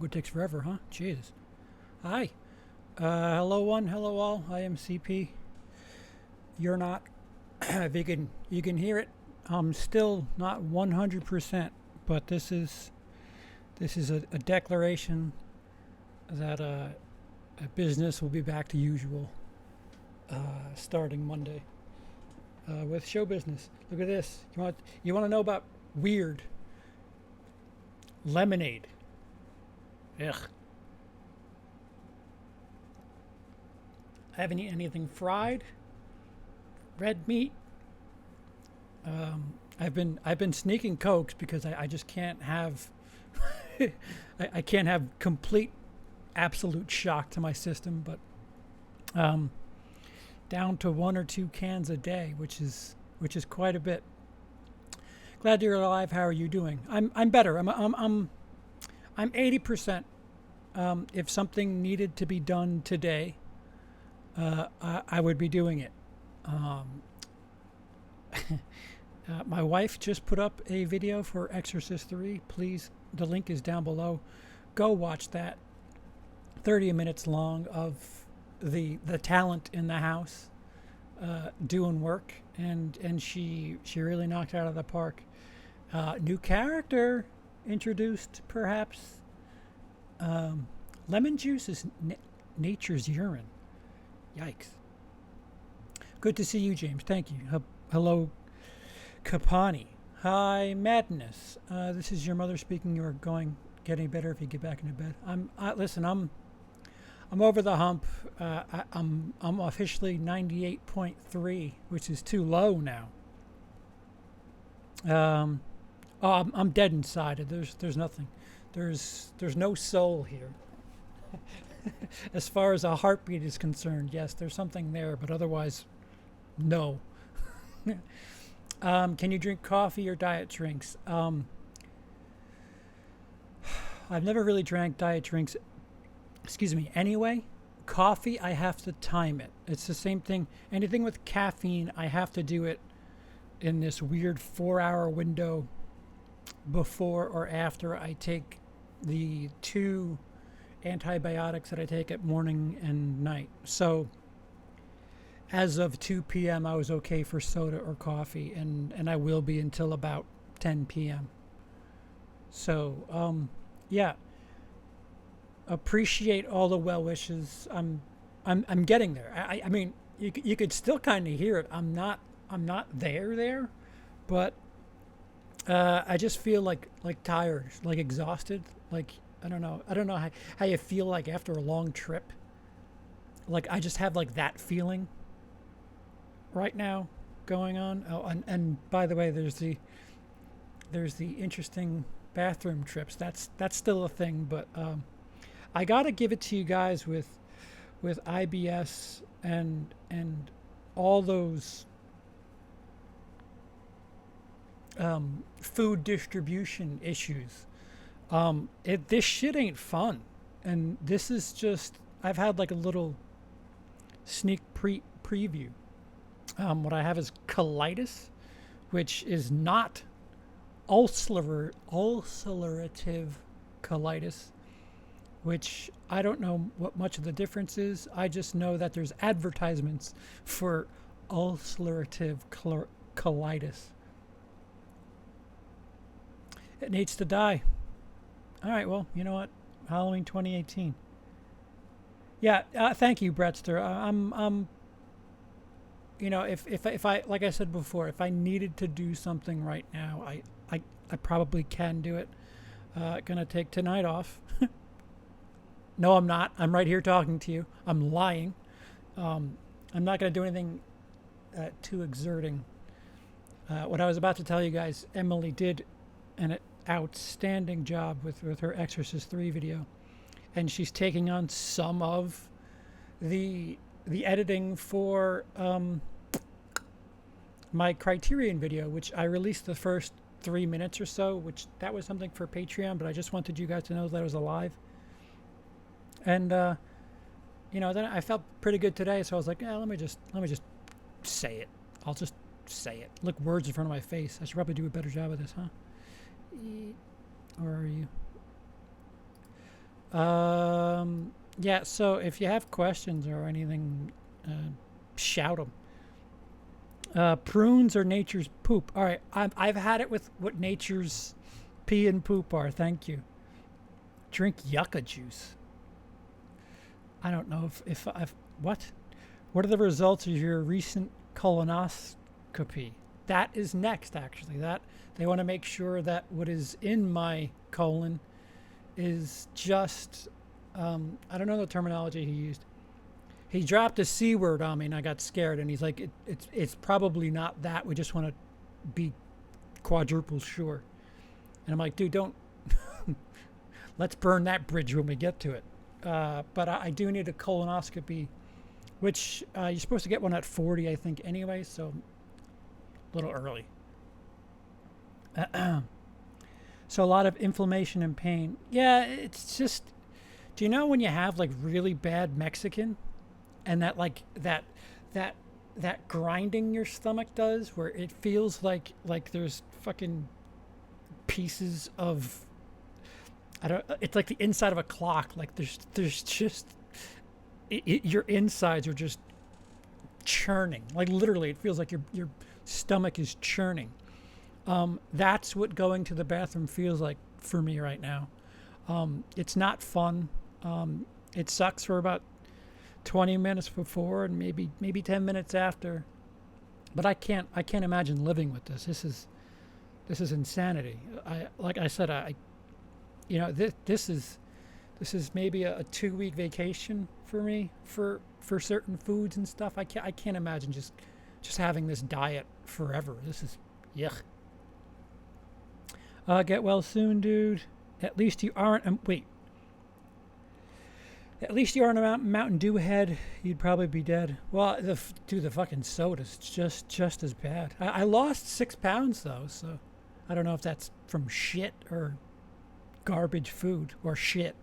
Fuego takes forever, huh? Jesus. Hi. Hello one, hello all. I am CP. You're not. If you can hear it, I'm still not 100%, but this is a declaration that a business will be back to usual starting Monday with show business. Look at this. You want to know about weird lemonade? Ugh. I haven't eaten anything fried, red meat. I've been sneaking cokes because I just can't have I can't have complete absolute shock to my system, but down to 1 or 2 cans a day, which is quite a bit. Glad you're alive. How are you doing? I'm better. I'm 80%. If something needed to be done today, I would be doing it. My wife just put up a video for Exorcist III. Please, the link is down below. Go watch that. 30 minutes long of the talent in the house doing work, and she really knocked it out of the park. New character introduced, perhaps. Lemon juice is nature's urine. Yikes. Good to see you, James. Thank you. Hello, Kapani. Hi, Madness. This is your mother speaking. You are getting better if you get back into bed. Listen. I'm over the hump. I'm officially 98.3, which is too low now. I'm dead inside. There's nothing. There's no soul here. As far as a heartbeat is concerned, yes, there's something there, but otherwise, no. Can you drink coffee or diet drinks? I've never really drank diet drinks. Excuse me. Anyway, coffee, I have to time it. It's the same thing. Anything with caffeine, I have to do it in this weird 4-hour window before or after I take the 2 antibiotics that I take at morning and night. So as of 2 p.m. I was okay for soda or coffee, and I will be until about 10 p.m. So yeah, appreciate all the well wishes. I'm getting there. I mean, you could still kind of hear it. I'm not there, but I just feel like tired, like exhausted, like I don't know how you feel like after a long trip. Like I just have like that feeling right now going on. Oh, and by the way, there's the interesting bathroom trips. That's still a thing, but I gotta give it to you guys with IBS and all those food distribution issues. This shit ain't fun, and this is just I've had like a little sneak preview. What I have is colitis, which is not ulcerative colitis, which I don't know what much of the difference is. I just know that there's advertisements for ulcerative colitis. It needs to die. All right, well, you know what? Halloween 2018. Yeah, thank you, Brettster. I'm if I, like I said before, if I needed to do something right now, I probably can do it. Gonna take tonight off. No, I'm not. I'm right here talking to you. I'm lying. I'm not gonna do anything too exerting. What I was about to tell you guys, Emily did an outstanding job with her Exorcist III video, and she's taking on some of the editing for my Criterion video, which I released the first 3 minutes or so, which that was something for Patreon, but I just wanted you guys to know that I was alive. And then I felt pretty good today, so I was like, yeah, let me just say it. I'll just say it. Look, words in front of my face. I should probably do a better job of this, huh? Where are you? Yeah, so if you have questions or anything, shout them. Prunes or nature's poop? All right, I've had it with what nature's pee and poop are. Thank you. Drink yucca juice. I don't know if I've. What? What are the results of your recent colonoscopy? That is next, actually. That they want to make sure that what is in my colon is just. I don't know the terminology he used. He dropped a C word on me, and I got scared. And he's like, it's probably not that. We just want to be quadruple sure. And I'm like, dude, don't. Let's burn that bridge when we get to it. But I do need a colonoscopy, which you're supposed to get one at 40, I think, anyway. So a little early. So a lot of inflammation and pain. Yeah, it's just. Do you know when you have like really bad Mexican, and that like that grinding your stomach does, where it feels like there's fucking pieces of. I don't. It's like the inside of a clock. Like there's just your insides are just churning. Like literally, it feels like your stomach is churning. That's what going to the bathroom feels like for me right now. It's not fun. It sucks for about 20 minutes before and maybe 10 minutes after. But I can't imagine living with this. This is insanity. Like I said, this is maybe a 2-week vacation for me for certain foods and stuff. I can't imagine just having this diet forever. This is yuck. Get well soon, dude. At least you aren't. Wait. At least you aren't a Mountain Dew head. You'd probably be dead. Well, the fucking soda's just as bad. I lost 6 pounds though, so I don't know if that's from shit or garbage food or shit.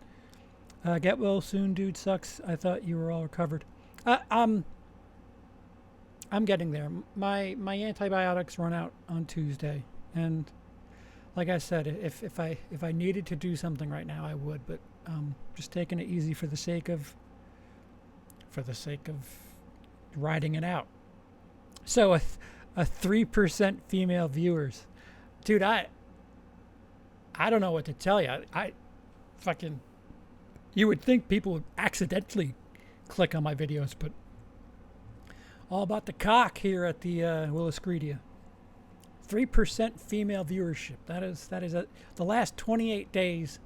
Get well soon, dude. Sucks. I thought you were all recovered. I'm getting there. My antibiotics run out on Tuesday, and like I said, if I needed to do something right now, I would. But just taking it easy for the sake of riding it out. So a 3% female viewers, dude. I don't know what to tell you. I fucking. You would think people would accidentally click on my videos, but all about the cock here at the WILIscredia. 3% female viewership. That is the last 28 days.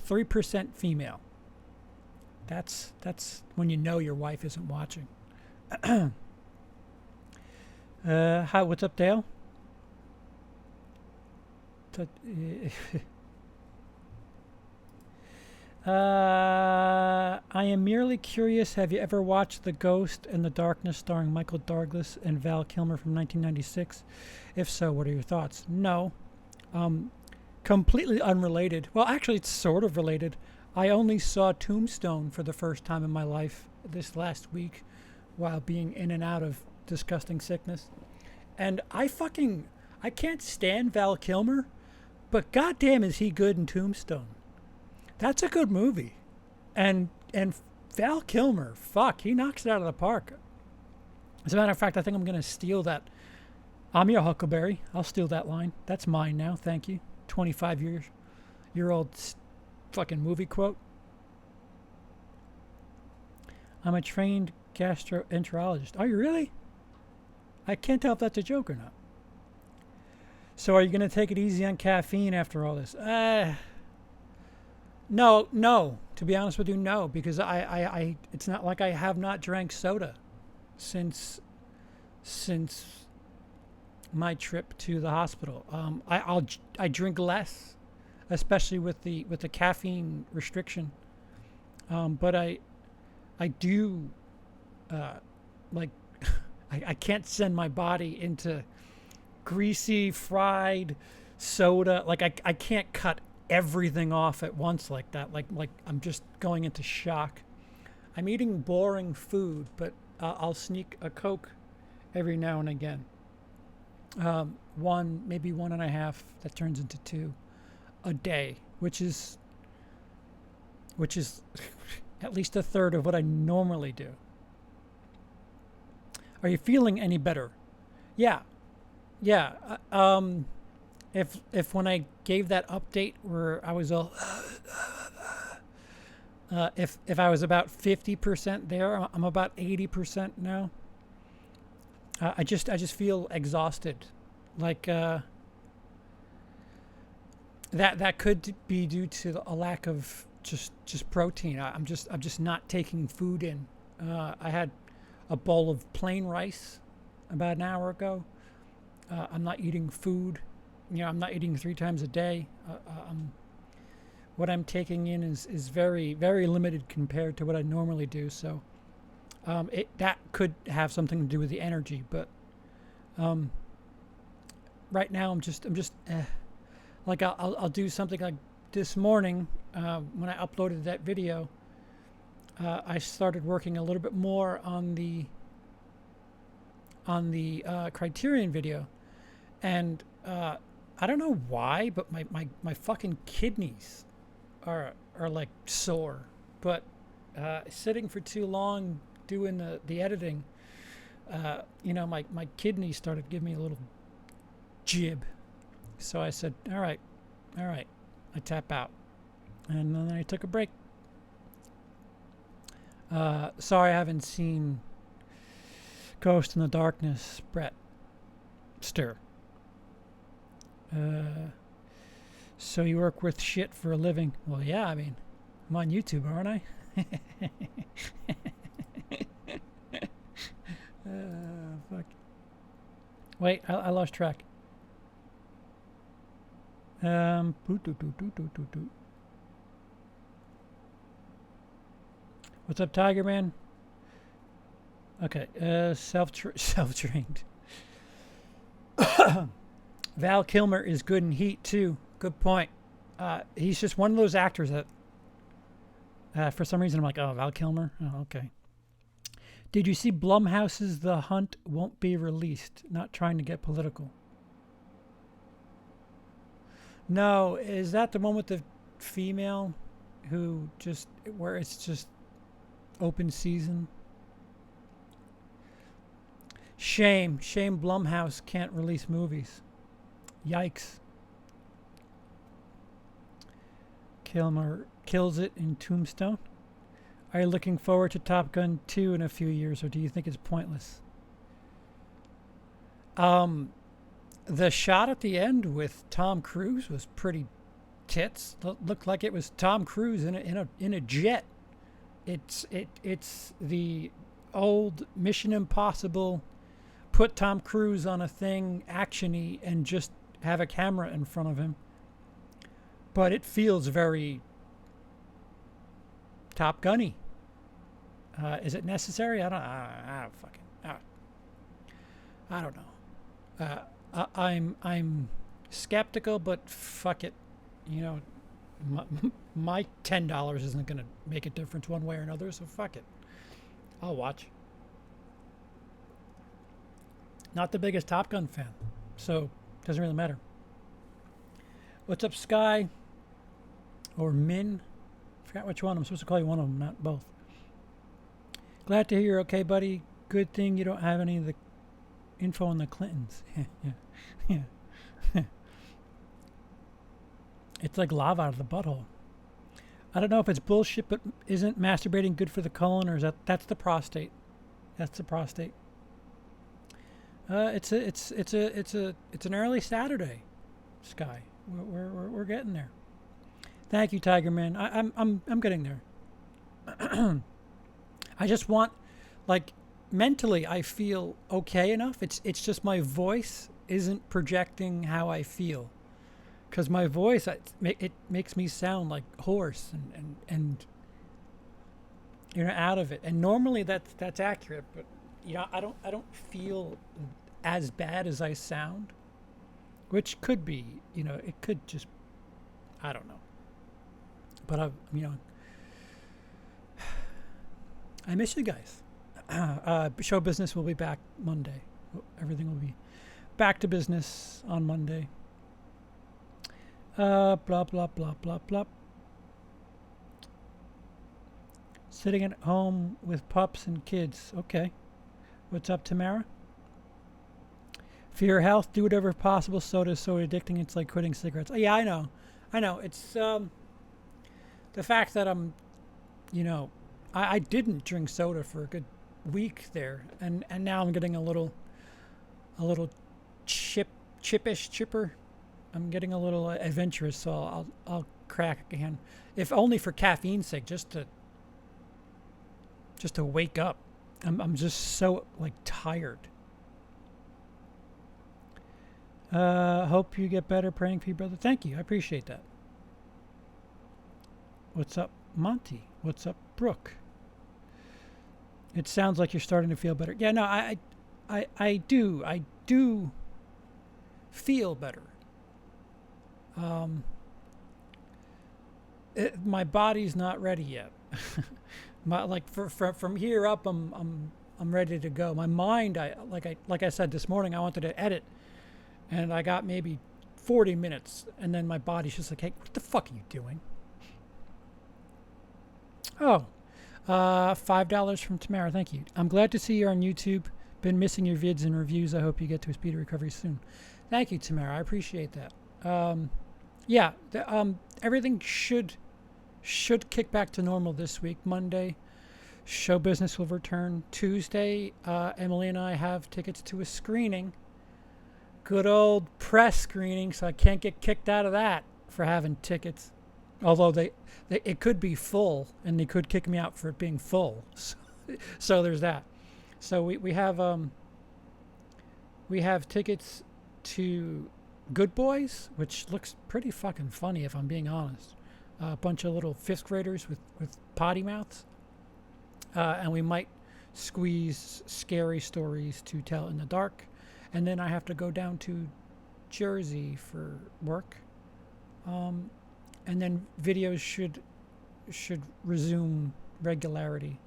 3% female. That's when you know your wife isn't watching. Hi, what's up, Dale? I am merely curious. Have you ever watched The Ghost and the Darkness starring Michael Douglas and Val Kilmer from 1996? If so, what are your thoughts? No. Completely unrelated. Well, actually, it's sort of related. I only saw Tombstone for the first time in my life this last week while being in and out of disgusting sickness. And I can't stand Val Kilmer, but goddamn is he good in Tombstone. That's a good movie. And Val Kilmer, fuck, he knocks it out of the park. As a matter of fact, I think I'm going to steal that. I'm your Huckleberry. I'll steal that line. That's mine now. Thank you. 25-year-old fucking movie quote. I'm a trained gastroenterologist. Are you really? I can't tell if that's a joke or not. So are you going to take it easy on caffeine after all this? No. To be honest with you, no, because I it's not like I have not drank soda since my trip to the hospital. I drink less, especially with the caffeine restriction. But I do like I can't send my body into greasy fried soda. Like I can't cut everything off at once like that. Like I'm just going into shock. I'm eating boring food, but I'll sneak a Coke every now and again. One, maybe 1.5, that turns into 2 a day, which is which is at least a third of what I normally do. Are you feeling any better? Yeah. Yeah. If when I gave that update where I was all, if I was about 50% there, I'm about 80% now. I just feel exhausted, like that could be due to a lack of just protein. I'm just not taking food in. I had a bowl of plain rice about an hour ago. I'm not eating food. I'm not eating 3 times a day. What I'm taking in is very, very limited compared to what I normally do. So that could have something to do with the energy. But right now I'm just like I'll do something like this morning when I uploaded that video. I started working a little bit more on the Criterion video, and I don't know why, but my fucking kidneys are like sore. But sitting for too long doing the editing, my kidneys started giving me a little jib. So I said, all right, I tap out, and then I took a break. Sorry I haven't seen Ghost in the Darkness, Brett. Stir. So you work with shit for a living? Well, yeah, I mean, I'm on YouTube, aren't I? Fuck. Wait, I lost track. What's up, Tiger Man? Okay, self-trained. Val Kilmer is good in Heat too. Good point. He's just one of those actors that, for some reason, I'm like, oh, Val Kilmer. Oh, okay. Did you see Blumhouse's The Hunt Won't Be Released? Not trying to get political. No, is that the one with the female who where it's just open season? Shame Blumhouse can't release movies. Yikes. Kilmer kills it in Tombstone. Are you looking forward to Top Gun 2 in a few years, or do you think it's pointless? The shot at the end with Tom Cruise was pretty tits. Looked like it was Tom Cruise in a jet. It's the old Mission Impossible, put Tom Cruise on a thing, action-y, and just have a camera in front of him. But it feels very Top Gun-y. Is it necessary? I don't know. I'm skeptical, but fuck it. My $10 isn't going to make a difference one way or another, so fuck it. I'll watch. Not the biggest Top Gun fan, so doesn't really matter. What's up, Sky? Or Min? Forgot which one. I'm supposed to call you one of them, not both. Glad to hear you're okay, buddy. Good thing you don't have any of the info on the Clintons. Yeah. It's like lava out of the butthole. I don't know if it's bullshit, but isn't masturbating good for the colon, or is that's the prostate? That's the prostate. It's an early Saturday, Sky. We're getting there. Thank you, Tiger Man. I'm getting there. I just want, like, mentally I feel okay enough. It's just my voice isn't projecting how I feel, because my voice it makes me sound like hoarse and out of it. And normally that's accurate, but I don't feel as bad as I sound, which could be, it could just, I don't know. But I miss you guys. Show business will be back Monday. Everything will be back to business on Monday. Blah, blah, blah, blah, blah. Sitting at home with pups and kids. Okay. What's up, Tamara? For your health, do whatever possible. Soda is so addicting. It's like quitting cigarettes. Oh, yeah, I know. I know. It's the fact that you know, I didn't drink soda for a good week there, and now I'm getting a little chipper. I'm getting a little adventurous, so I'll crack again, if only for caffeine's sake, just to wake up. I'm just so like tired. Hope you get better. Praying for you, brother. Thank you. I appreciate that. What's up, Monty? What's up, Brooke? It sounds like you're starting to feel better. Yeah, no, I do feel better. My body's not ready yet. From here up, I'm ready to go. My mind, like I said this morning, I wanted to edit, and I got maybe 40 minutes, and then my body's just like, hey, what the fuck are you doing? Oh, $5 from Tamara. Thank you. I'm glad to see you on YouTube. Been missing your vids and reviews. I hope you get to a speedy recovery soon. Thank you, Tamara. I appreciate that. Yeah, everything should kick back to normal this week. Monday, show business will return. Tuesday, Emily and I have tickets to a screening. Good old press screening, so I can't get kicked out of that for having tickets. Although it could be full, and they could kick me out for it being full. So there's that. So we have tickets to Good Boys, which looks pretty fucking funny if I'm being honest. A bunch of little fifth graders with potty mouths, and we might squeeze Scary Stories to Tell in the Dark, and then I have to go down to Jersey for work. And then videos should resume regularity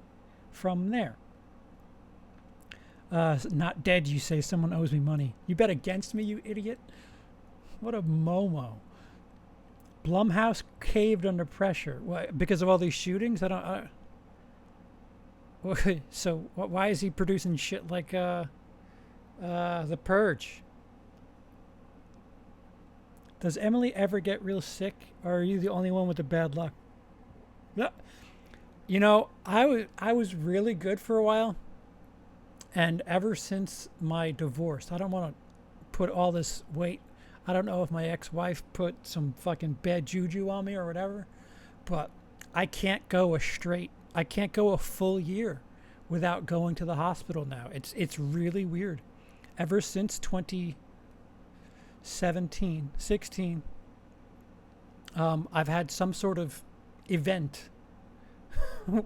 from there. Not dead, you say. Someone owes me money. You bet against me, you idiot. What a momo. Blumhouse caved under pressure. Why? Because of all these shootings? So why is he producing shit like The Purge? Does Emily ever get real sick, or are you the only one with the bad luck? You know, I was really good for a while, and ever since my divorce, I don't want to put all this weight. I don't know if my ex-wife put some fucking bad juju on me or whatever, but I can't go I can't go a full year without going to the hospital now. It's really weird. Ever since 16, I've had some sort of event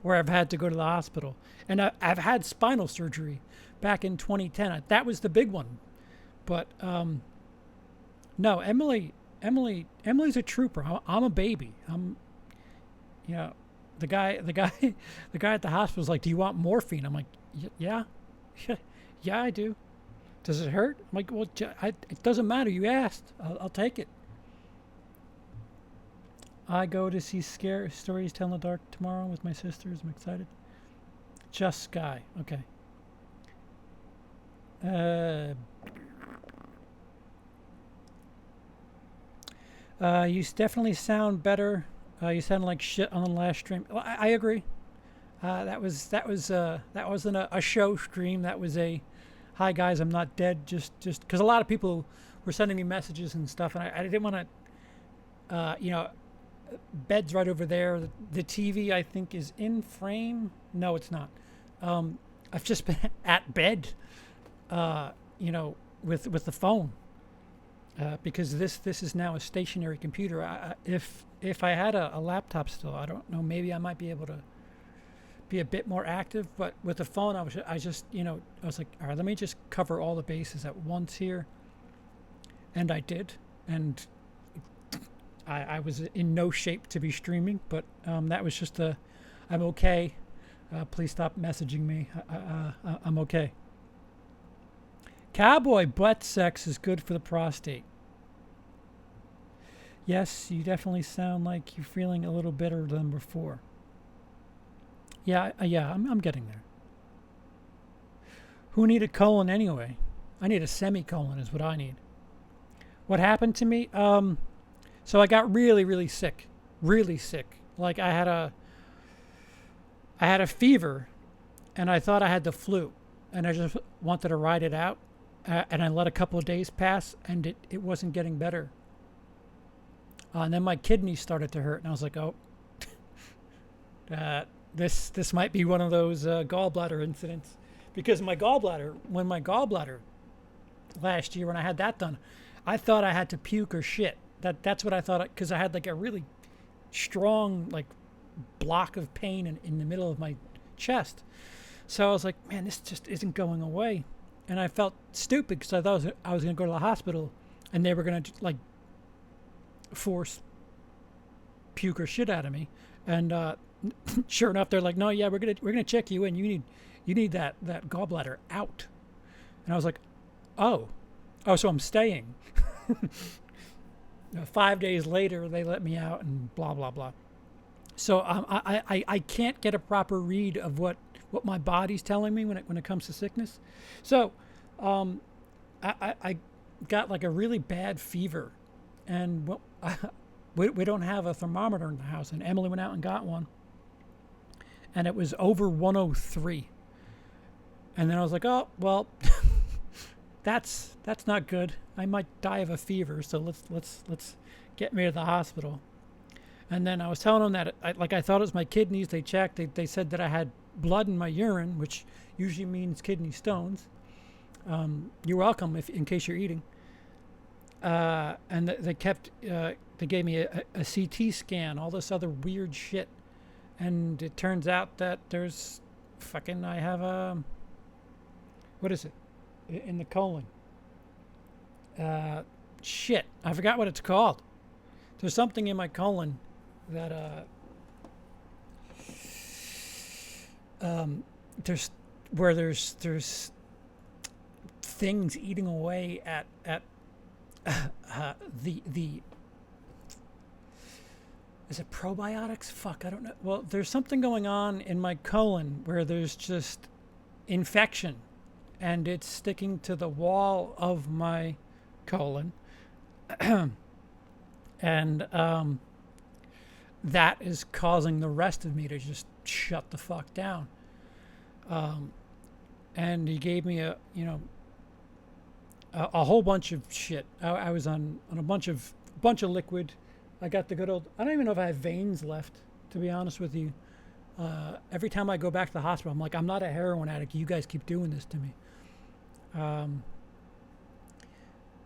where I've had to go to the hospital, and I've had spinal surgery back in 2010. That was the big one, but no, Emily's a trooper. I'm a baby. The guy at the hospital's like, "Do you want morphine?" I'm like, "Yeah, yeah, I do." Does it hurt? I'm like, well, it doesn't matter. You asked. I'll take it. I go to see Scary Stories Tell in the Dark tomorrow with my sisters. I'm excited. Just Sky. Okay. You definitely sound better. You sound like shit on the last stream. Well, I agree. That wasn't a show stream. That was a, hi guys, I'm not dead. Just because a lot of people were sending me messages and stuff, and I didn't want to, bed's right over there. The TV I think is in frame. No, it's not. I've just been at bed, with the phone. Because this is now a stationary computer. If I had a laptop still, I don't know, maybe I might be able to be a bit more active. But with the phone, I was like, all right, let me just cover all the bases at once here. And I did, and I was in no shape to be streaming. But that was just I'm okay. Please stop messaging me. I'm okay. Cowboy butt sex is good for the prostate. Yes, you definitely sound like you're feeling a little better than before. Yeah, I'm getting there. Who needed colon anyway? I need a semicolon is what I need. What happened to me? So I got really sick, really sick. Like I had a fever, and I thought I had the flu, and I just wanted to ride it out, and I let a couple of days pass, and it wasn't getting better. And then my kidneys started to hurt, and I was like, oh, this might be one of those gallbladder incidents, because when my gallbladder last year when I had that done, I thought I had to puke or shit. That's what I thought, because I had like a really strong like block of pain in the middle of my chest. So I was like, man, this just isn't going away, and I felt stupid because I thought I was going to go to the hospital, and they were going to like force puke or shit out of me, and sure enough, they're like, no, yeah, we're gonna check you in. You need that gallbladder out, and I was like, oh, so I'm staying. 5 days later, they let me out, and blah blah blah. So I can't get a proper read of what my body's telling me when it comes to sickness. So I got like a really bad fever, and we don't have a thermometer in the house, and Emily went out and got one, and it was over 103. And then I was like, oh well, that's not good. I might die of a fever, so let's get me to the hospital. And then I was telling them that I thought it was my kidneys. They checked. They said that I had blood in my urine, which usually means kidney stones. You're welcome in case you're eating. And they gave me a CT scan, all this other weird shit, and it turns out that I have what is it in the colon? Shit, I forgot what it's called. There's something in my colon that there's things eating away at the is it probiotics? Fuck, I don't know. Well, there's something going on in my colon where there's just infection, and it's sticking to the wall of my colon, and that is causing the rest of me to just shut the fuck down. And he gave me a whole bunch of shit. I was on a bunch of liquid. I got the good old. I don't even know if I have veins left, to be honest with you. Every time I go back to the hospital, I'm like, I'm not a heroin addict. You guys keep doing this to me.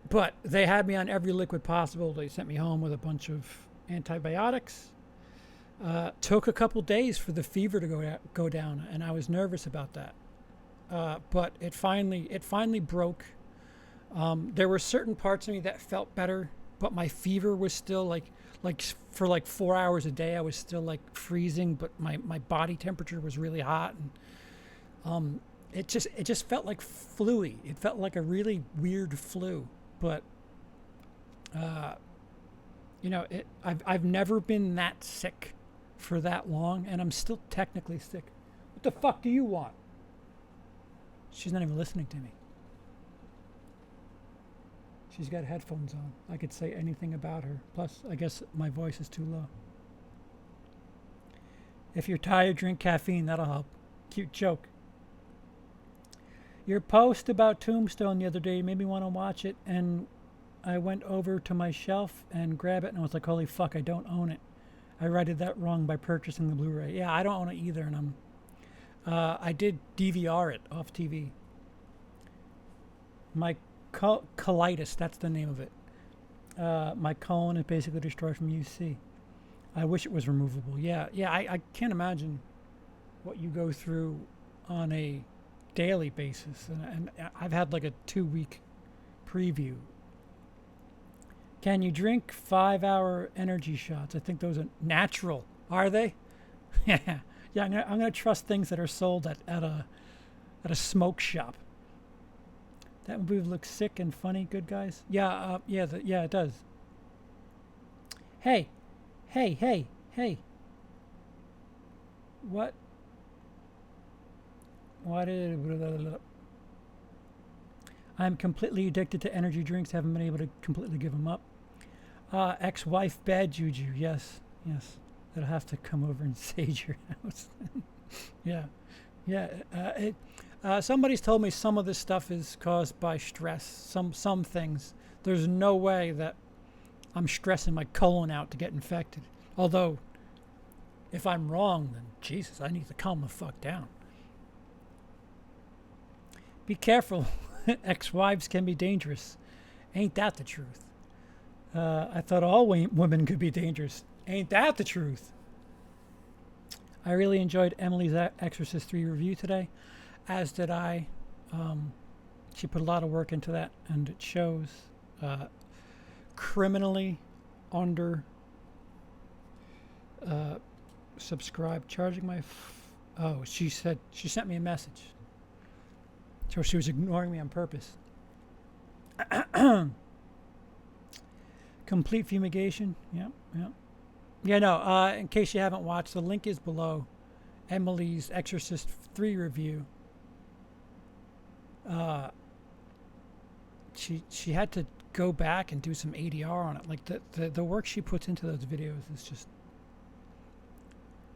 But they had me on every liquid possible. They sent me home with a bunch of antibiotics. Took a couple days for the fever to go down, and I was nervous about that. But it finally broke. There were certain parts of me that felt better, but my fever was still like for like 4 hours a day. I was still like freezing, but my body temperature was really hot, and it just felt like flu-y. It felt like a really weird flu, but I've never been that sick for that long, and I'm still technically sick. What the fuck do you want? She's not even listening to me. She's got headphones on. I could say anything about her. Plus, I guess my voice is too low. If you're tired, drink caffeine. That'll help. Cute joke. Your post about Tombstone the other day made me want to watch it, and I went over to my shelf and grabbed it, and I was like, holy fuck, I don't own it. I righted that wrong by purchasing the Blu-ray. Yeah, I don't own it either, and I did DVR it off TV. My colitis, that's the name of it. My colon is basically destroyed from UC. I wish it was removable. Yeah, I can't imagine what you go through on a daily basis. And I've had like a 2-week preview. Can you drink 5-hour energy shots? I think those are natural. Are they? Yeah, I'm gonna trust things that are sold at a smoke shop. That movie looks sick and funny. Good guys. Yeah, it does. Hey. What Why did... Blah, blah, blah. I'm completely addicted to energy drinks. Haven't been able to completely give them up. Ex-wife bad juju. Yes, yes. They'll have to come over and sage your house. Yeah, yeah. Somebody's told me some of this stuff is caused by stress. Some things. There's no way that I'm stressing my colon out to get infected. Although, if I'm wrong, then Jesus, I need to calm the fuck down. Be careful. Ex-wives can be dangerous. Ain't that the truth? I thought all women could be dangerous. Ain't that the truth? I really enjoyed Emily's Exorcist III review today, as did I. She put a lot of work into that, and it shows. Criminally under subscribe, charging my... oh, she said, she sent me a message. So she was ignoring me on purpose. Complete fumigation. Yeah, yeah. Yeah, no, in case you haven't watched, the link is below. Emily's Exorcist III review. She had to go back and do some ADR on it. Like, the work she puts into those videos is just...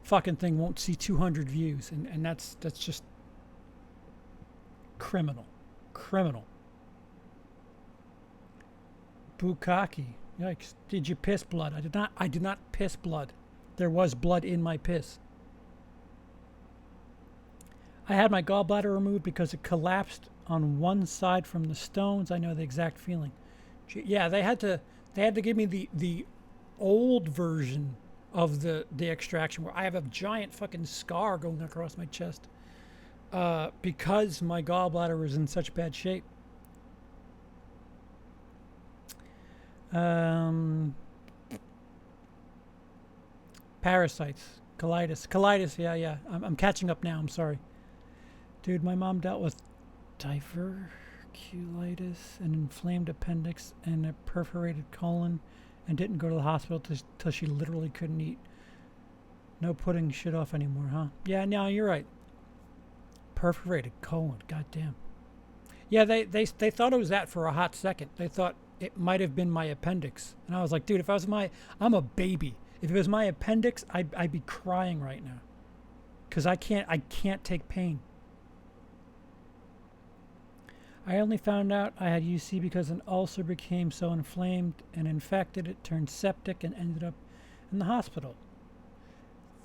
fucking thing won't see 200 views, and that's just criminal. Bukkake. Yikes. Did you piss blood? I did not piss blood. There was blood in my piss. I had my gallbladder removed because it collapsed on one side from the stones. I know the exact feeling. Yeah, they had to give me the old version of the extraction, where I have a giant fucking scar going across my chest because my gallbladder was in such bad shape. Parasites, colitis. Yeah. I'm catching up now. I'm sorry, dude. My mom dealt with diverculitis, an inflamed appendix, and a perforated colon, and didn't go to the hospital till she literally couldn't eat. No putting shit off anymore, huh? Yeah, no, you're right. Perforated colon, goddamn. Yeah, they thought it was that for a hot second. They thought it might have been my appendix, and I was like, dude, if I was I'm a baby. If it was my appendix, I'd be crying right now, because I can't take pain. I only found out I had UC because an ulcer became so inflamed and infected it turned septic and ended up in the hospital.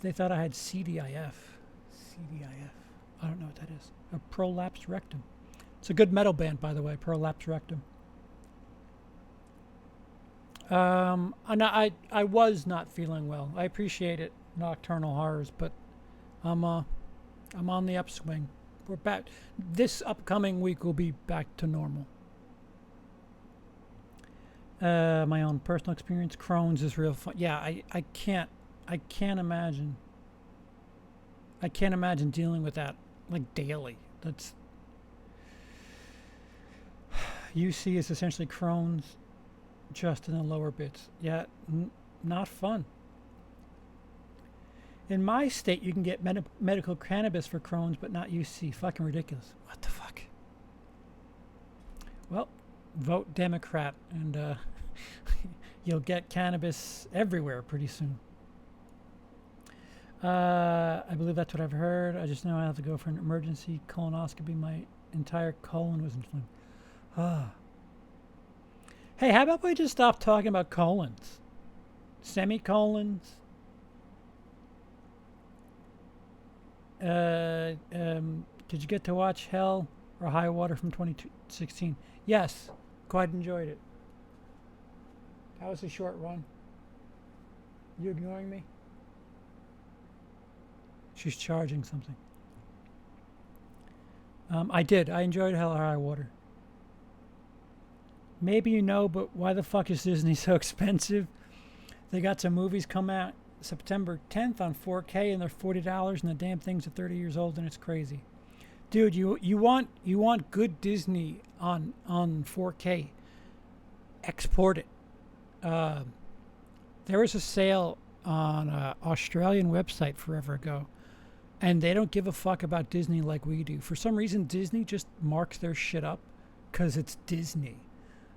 They thought I had CDIF. I don't know what that is. A prolapsed rectum. It's a good metal band, by the way, prolapsed rectum. And I was not feeling well. I appreciate it, Nocturnal Horrors, but I'm on the upswing. We're back. This upcoming week will be back to normal. My own personal experience, Crohn's is real fun. Yeah, I can't imagine. I can't imagine dealing with that like daily. That's UC is essentially Crohn's, just in the lower bits. Yeah, not fun. In my state, you can get medical cannabis for Crohn's, but not UC. Fucking ridiculous. What the fuck? Well, vote Democrat, and you'll get cannabis everywhere pretty soon. I believe that's what I've heard. I just know I have to go for an emergency colonoscopy. My entire colon was inflamed. Hey, how about we just stop talking about colons? Semicolons? Did you get to watch Hell or High Water from 2016? Yes, quite enjoyed it. That was a short one. You ignoring me? She's charging something. I did. I enjoyed Hell or High Water. Maybe you know, but why the fuck is Disney so expensive? They got some movies come out September 10th on 4K, and they're $40, and the damn things are 30 years old, and it's crazy. Dude, you want good Disney on 4K. Export it. There was a sale on an Australian website forever ago, And they don't give a fuck about Disney like we do. For some reason, Disney just marks their shit up because it's Disney.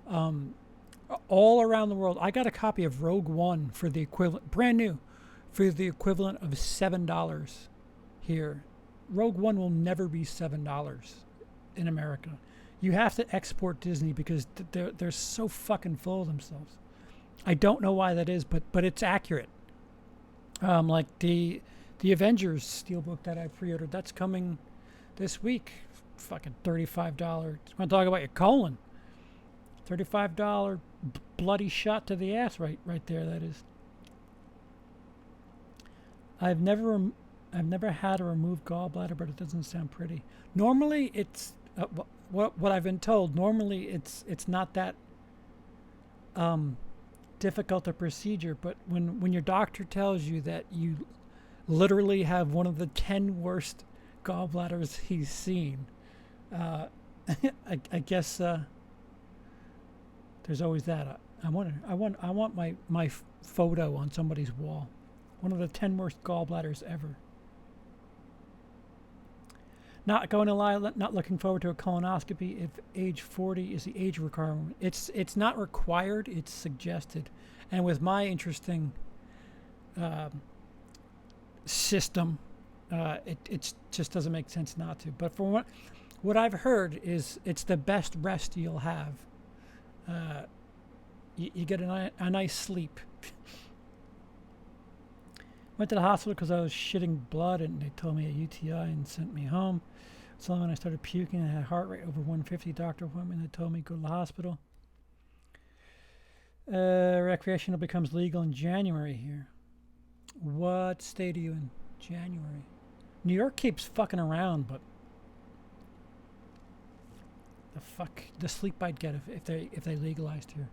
All around the world, I got a copy of Rogue One for the equivalent, brand new, for the equivalent of $7 here. Rogue One will never be $7 in America. You have to export Disney because they're so fucking full of themselves. I don't know why that is, but it's accurate. Like the Avengers steelbook that I pre-ordered, that's coming this week. Fucking $35. Want to talk about your colon? $35 bloody shot to the ass right there. That is. I've never had a removed gallbladder, but it doesn't sound pretty. Normally, it's what I've been told. Normally, it's not that difficult a procedure. But when your doctor tells you that you literally have one of the 10 worst gallbladders he's seen, I guess there's always that. I want my photo on somebody's wall. One of the 10 worst gallbladders ever. Not going to lie, not looking forward to a colonoscopy if age 40 is the age requirement. It's not required, it's suggested. And with my interesting system, it just doesn't make sense not to. But from what I've heard is it's the best rest you'll have. You get a nice sleep. Went to the hospital because I was shitting blood, and they told me a UTI and sent me home. So when I started puking, I had a heart rate over 150. Doctor appointment. They told me go to the hospital. Recreational becomes legal in January here. What state are you in? January. New York keeps fucking around, but the sleep I'd get if they legalized here.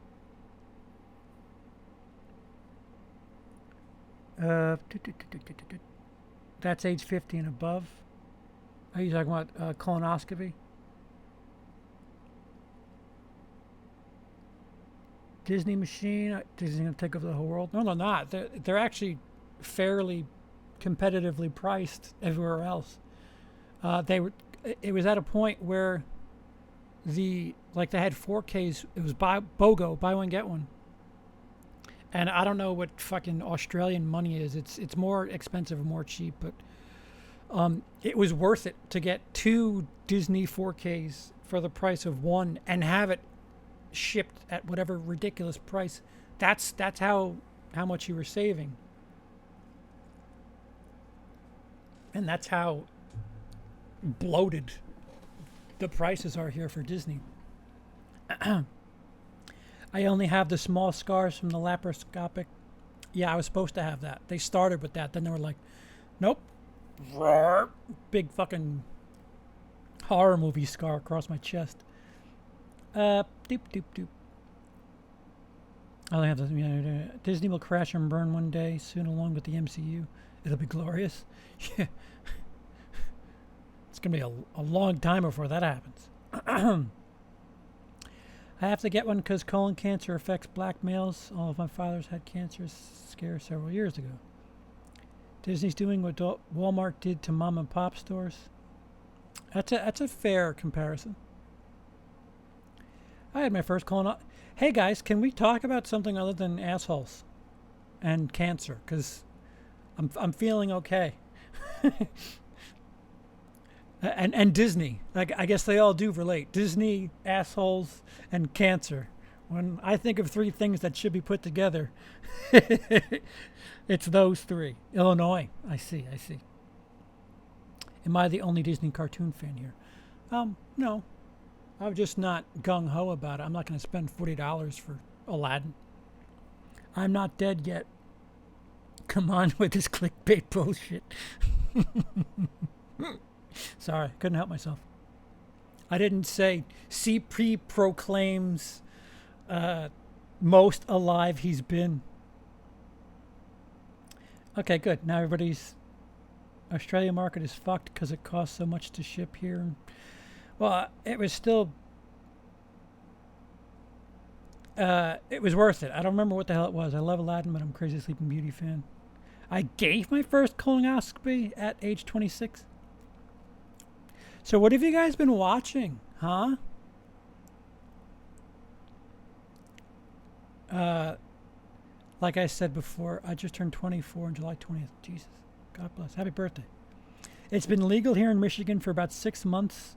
That's age 50 and above. Are you talking about colonoscopy? Disney machine? Disney's going to take over the whole world? No, they're not. They're actually fairly competitively priced everywhere else. It was at a point where they had 4Ks. It was BOGO, buy one get one. And I don't know what fucking Australian money is. It's more expensive or more cheap, but it was worth it to get 2 Disney 4Ks for the price of one and have it shipped at whatever ridiculous price. That's how much you were saving. And that's how bloated the prices are here for Disney. I only have the small scars from the laparoscopic. Yeah, I was supposed to have that. They started with that. Then they were like, nope. Big fucking horror movie scar across my chest. Doop, doop, doop. I only have the, Disney will crash and burn one day soon along with the MCU. It'll be glorious. Yeah. It's going to be a long time before that happens. I have to get one because colon cancer affects black males. All of my fathers had cancer scare several years ago. Disney's doing what Walmart did to mom and pop stores. That's a fair comparison. I had my first colon. Hey guys, can we talk about something other than assholes and cancer? Because I'm feeling okay. And Disney. I guess they all do relate. Disney, assholes, and cancer. When I think of 3 things that should be put together, it's those 3. Illinois. I see. Am I the only Disney cartoon fan here? No. I'm just not gung-ho about it. I'm not going to spend $40 for Aladdin. I'm not dead yet. Come on with this clickbait bullshit. Sorry, couldn't help myself. I didn't say CP proclaims most alive he's been. Okay, good. Now everybody's Australian market is fucked because it costs so much to ship here. Well, it was still it was worth it. I don't remember what the hell it was. I love Aladdin, but I'm a crazy Sleeping Beauty fan. I gave my first colonoscopy at age 26. So what have you guys been watching, huh? Like I said before, I just turned 24 on July 20th. Jesus, God bless. Happy birthday. It's been legal here in Michigan for about 6 months,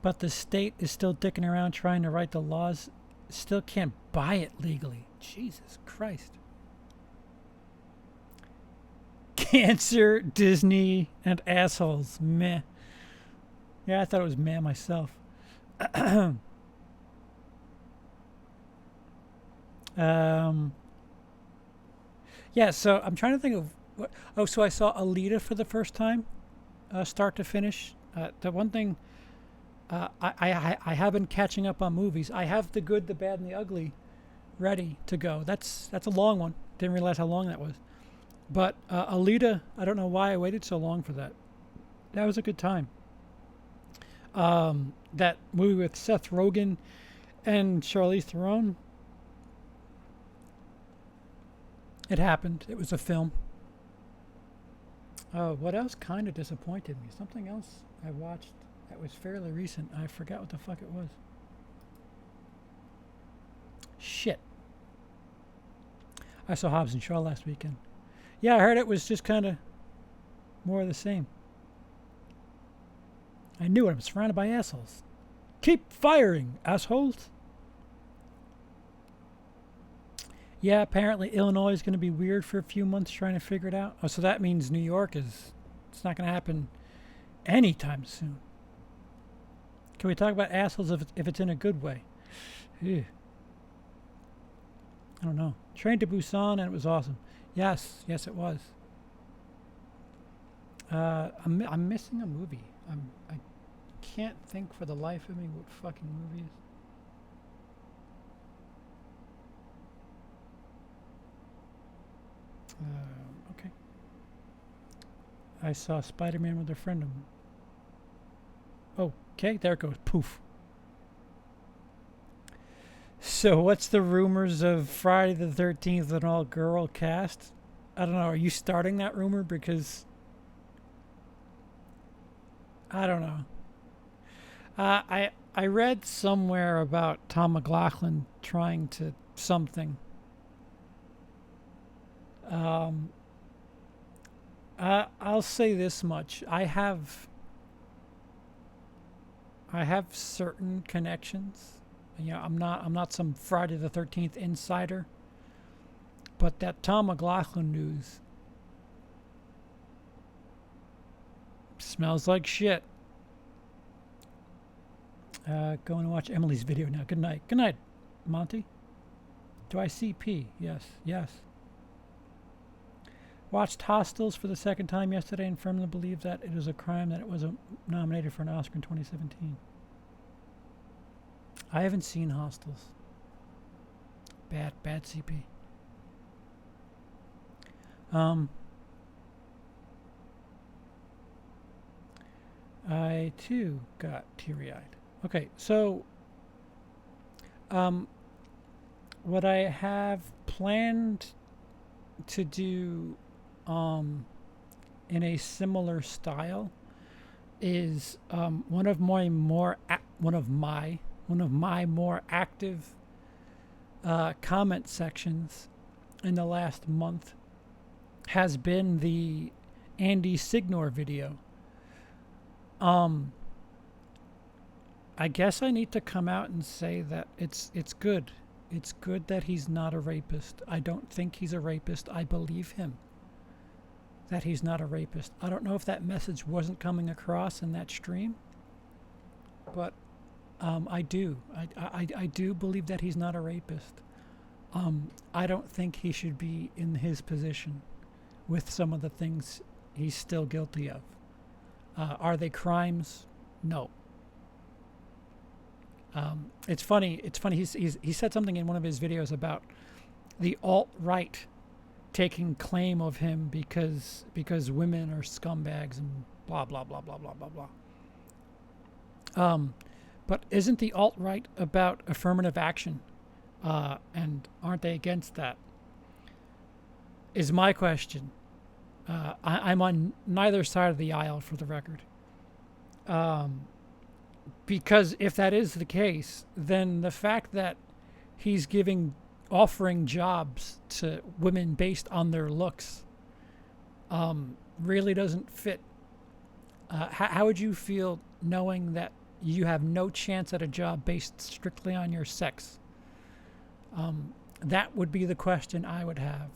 but the state is still dicking around trying to write the laws. Still can't buy it legally. Jesus Christ. Cancer, Disney, and assholes. Meh. Yeah, I thought it was meh myself. Yeah, so I'm trying to think of what. Oh, so I saw Alita for the first time, start to finish. The one thing I have been catching up on movies. I have The Good, the Bad, and the Ugly ready to go. That's a long one. Didn't realize how long that was. But Alita, I don't know why I waited so long for that. That was a good time. That movie with Seth Rogen and Charlize Theron. It happened. It was a film. What else kind of disappointed me? Something else I watched that was fairly recent. I forgot what the fuck it was. Shit. I saw Hobbs and Shaw last weekend. Yeah, I heard it was just kind of more of the same. I knew it. I'm surrounded by assholes. Keep firing, assholes. Yeah, apparently Illinois is going to be weird for a few months trying to figure it out. Oh, so that means New York is... It's not going to happen anytime soon. Can we talk about assholes if it's in a good way? Ew. I don't know. Train to Busan, and it was awesome. Yes, it was. I'm missing a movie. I can't think for the life of me what fucking movie is. Okay. I saw Spider-Man with a friend of mine. Okay, there it goes. Poof. So what's the rumors of Friday the 13th, an all-girl cast? I don't know. Are you starting that rumor? Because I don't know. I read somewhere about Tom McLaughlin trying to something. I'll say this much. I have certain connections. You know, I'm not some Friday the 13th insider. But that Tom McLaughlin news smells like shit. Going to watch Emily's video now. Good night. Good night, Monty. Do I CP? Yes. Watched Hostiles for the second time yesterday and firmly believe that it is a crime that it was nominated for an Oscar in 2017. I haven't seen Hostiles. Bad CP. I too got teary-eyed. Okay, so what I have planned to do in a similar style is one of my more active comment sections in the last month has been the Andy Signor video. I guess I need to come out and say that it's good. It's good that he's not a rapist. I don't think he's a rapist. I believe him that he's not a rapist. I don't know if that message wasn't coming across in that stream, but I do. I do believe that he's not a rapist. I don't think he should be in his position with some of the things he's still guilty of. Are they crimes? No. It's funny. He said something in one of his videos about the alt-right taking claim of him because women are scumbags and blah blah blah blah blah blah blah. But isn't the alt-right about affirmative action? And aren't they against that? Is my question. I'm on neither side of the aisle, for the record. Because if that is the case, then the fact that he's offering jobs to women based on their looks, really doesn't fit. How would you feel knowing that you have no chance at a job based strictly on your sex? That would be the question I would have.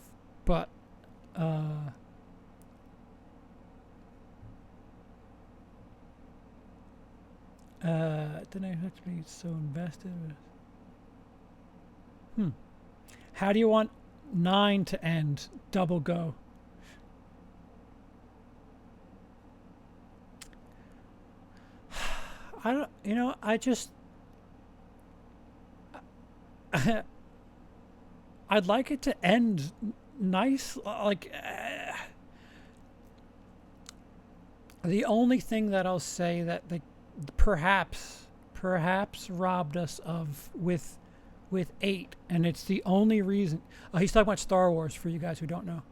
But didn't I have to be so invested? How do you want 9 to end? Double go. I don't, I just, I'd like it to end nice. Like, the only thing that I'll say that they perhaps robbed us of with 8, and it's the only reason. He's talking about Star Wars for you guys who don't know.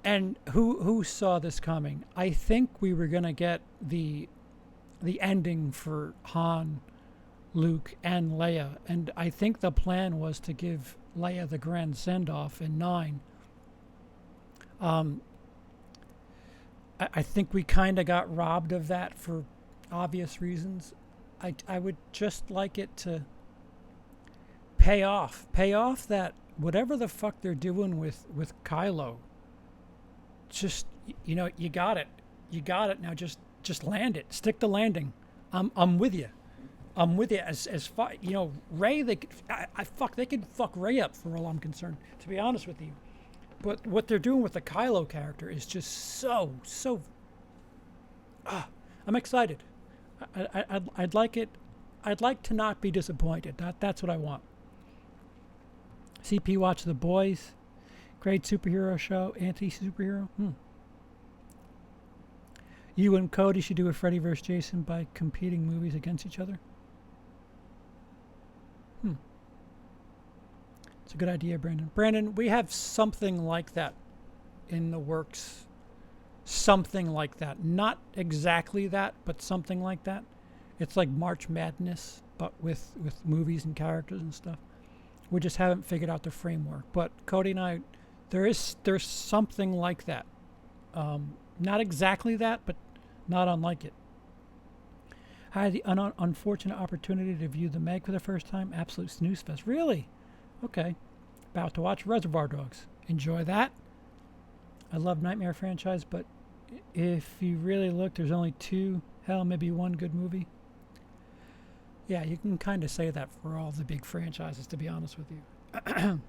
And who saw this coming? I think we were gonna get the ending for Han, Luke, and Leia, and I think the plan was to give Leia the grand send-off in 9. I think we kind of got robbed of that for obvious reasons. I would just like it to pay off that whatever the fuck they're doing with Kylo. Just, you got it now. Just land it. Stick the landing. I'm with you. As far, Rey, they could fuck Rey up for all I'm concerned, to be honest with you. But what they're doing with the Kylo character is just so I'm excited. I'd like it. I'd like to not be disappointed. That's what I want. CP watch The Boys. Great superhero show. Anti-superhero. You and Cody should do a Freddy vs. Jason by competing movies against each other. It's a good idea, Brandon. Brandon, we have something like that in the works. Something like that. Not exactly that, but something like that. It's like March Madness, but with movies and characters and stuff. We just haven't figured out the framework. But Cody and I, there's something like that. Not exactly that, but not unlike it. I had the unfortunate opportunity to view The Meg for the first time. Absolute snooze fest. Really? Okay. About to watch Reservoir Dogs. Enjoy that. I love Nightmare franchise, but if you really look, there's only 2, hell, maybe 1 good movie. Yeah, you can kind of say that for all the big franchises, to be honest with you.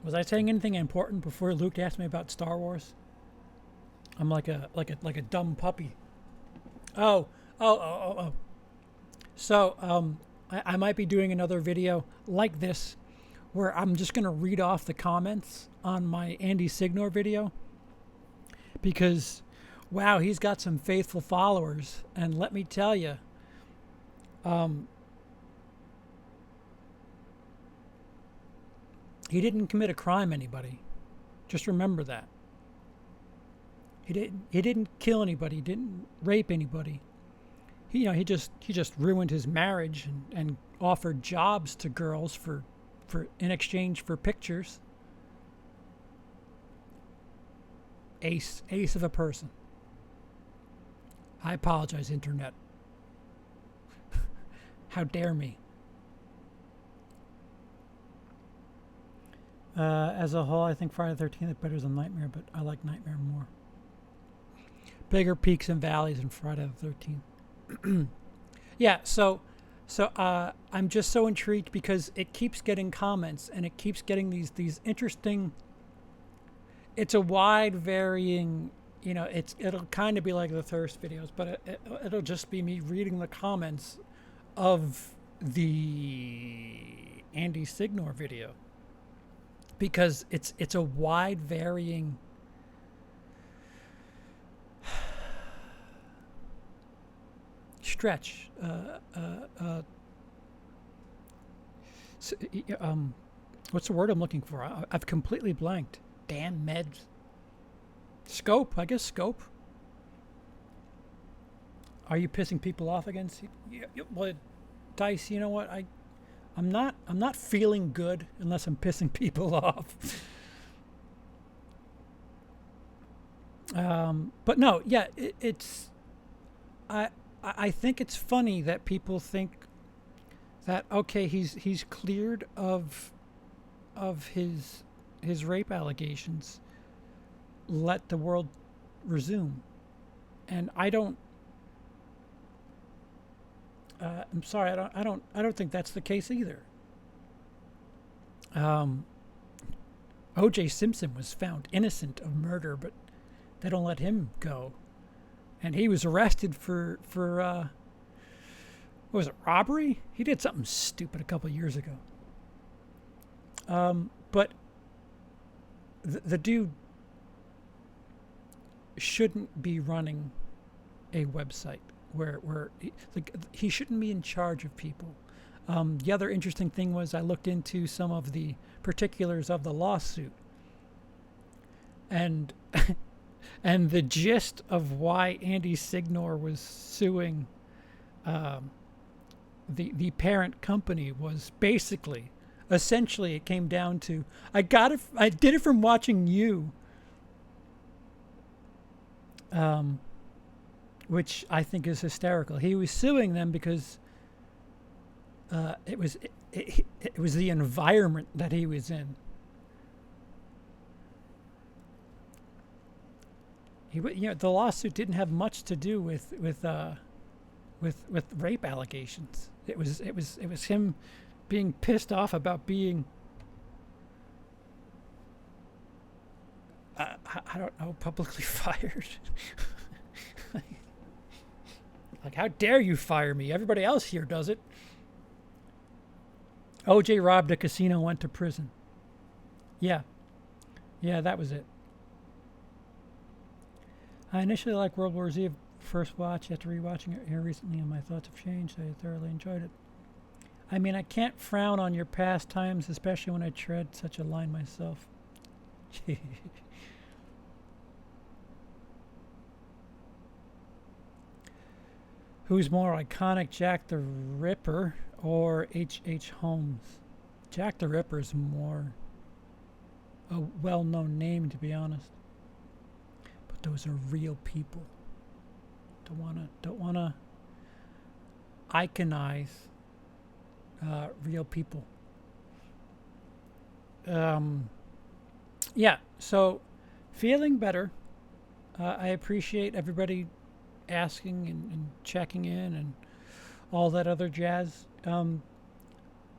Was I saying anything important before Luke asked me about Star Wars? I'm like a dumb puppy. Oh. So, I might be doing another video like this where I'm just going to read off the comments on my Andy Signor video because, wow, he's got some faithful followers. And let me tell you, he didn't commit a crime, anybody. Just remember that. He didn't kill anybody. He didn't rape anybody. He just ruined his marriage and offered jobs to girls for in exchange for pictures. Ace of a person. I apologize, internet. How dare me? As a whole, I think Friday the 13th is better than Nightmare, but I like Nightmare more. Bigger peaks and valleys in Friday the 13th. Yeah, so I'm just so intrigued because it keeps getting comments and it keeps getting these interesting. It's a wide varying, it'll kind of be like the thirst videos, but it'll just be me reading the comments of the Andy Signor video because it's a wide varying. Stretch. What's the word I'm looking for? I've completely blanked. Damn meds. Scope, I guess scope. Are you pissing people off again? Well, Dice, you know what? I'm not feeling good unless I'm pissing people off. But no, yeah, it's I think it's funny that people think that okay, he's cleared of his rape allegations. Let the world resume, and I don't. I'm sorry, I don't think that's the case either. O.J. Simpson was found innocent of murder, but they don't let him go, and he was arrested for what was it, robbery? He did something stupid a couple years ago. But the dude shouldn't be running a website where he shouldn't be in charge of people. The other interesting thing was I looked into some of the particulars of the lawsuit, and and the gist of why Andy Signor was suing the parent company was essentially it came down to I did it from watching you, which I think is hysterical. He was suing them because it was the environment that he was in. The lawsuit didn't have much to do with rape allegations. It was him being pissed off about being I don't know, publicly fired. Like, how dare you fire me? Everybody else here does it. OJ robbed a casino, went to prison. Yeah, that was it. I initially liked World War Z first watch. After rewatching it here recently, and my thoughts have changed. I thoroughly enjoyed it. I mean, I can't frown on your past times, especially when I tread such a line myself. Who's more iconic, Jack the Ripper or H.H. Holmes? Jack the Ripper is more a well-known name, to be honest. But those are real people. Don't wanna iconize real people. Yeah. So, feeling better. I appreciate everybody asking and checking in and all that other jazz.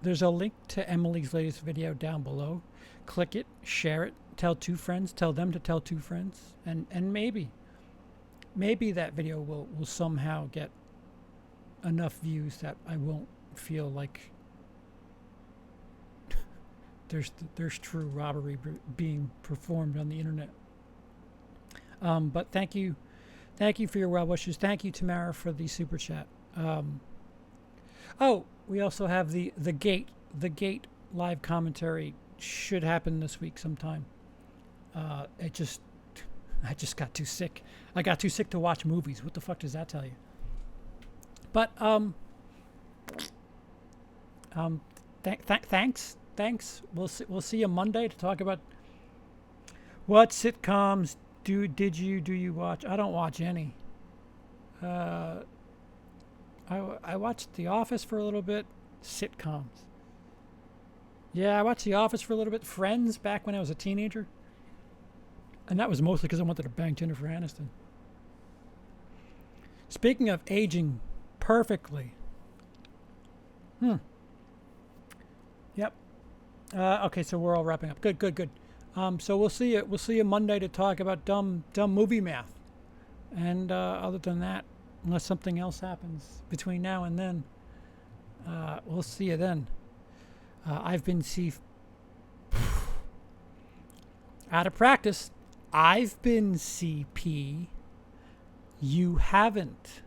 There's a link to Emily's latest video down below. Click it, share it, tell 2 friends, tell them to tell 2 friends, and maybe that video will somehow get enough views that I won't feel like there's true robbery being performed on the internet. But thank you for your well wishes. Thank you, Tamara, for the super chat. We also have the gate live commentary should happen this week sometime. I just got too sick. I got too sick to watch movies. What the fuck does that tell you? But thanks. We'll see you Monday to talk about what sitcoms do you watch. I don't watch any. I watched The Office for a little bit. Sitcoms. Yeah, I watched The Office for a little bit. Friends back when I was a teenager. And that was mostly because I wanted to bang Jennifer Aniston. Speaking of aging perfectly. Yep. Okay, so we're all wrapping up. Good. So we'll see you Monday to talk about dumb movie math. And other than that, unless something else happens between now and then, we'll see you then. I've been out of practice. I've been CP. You haven't.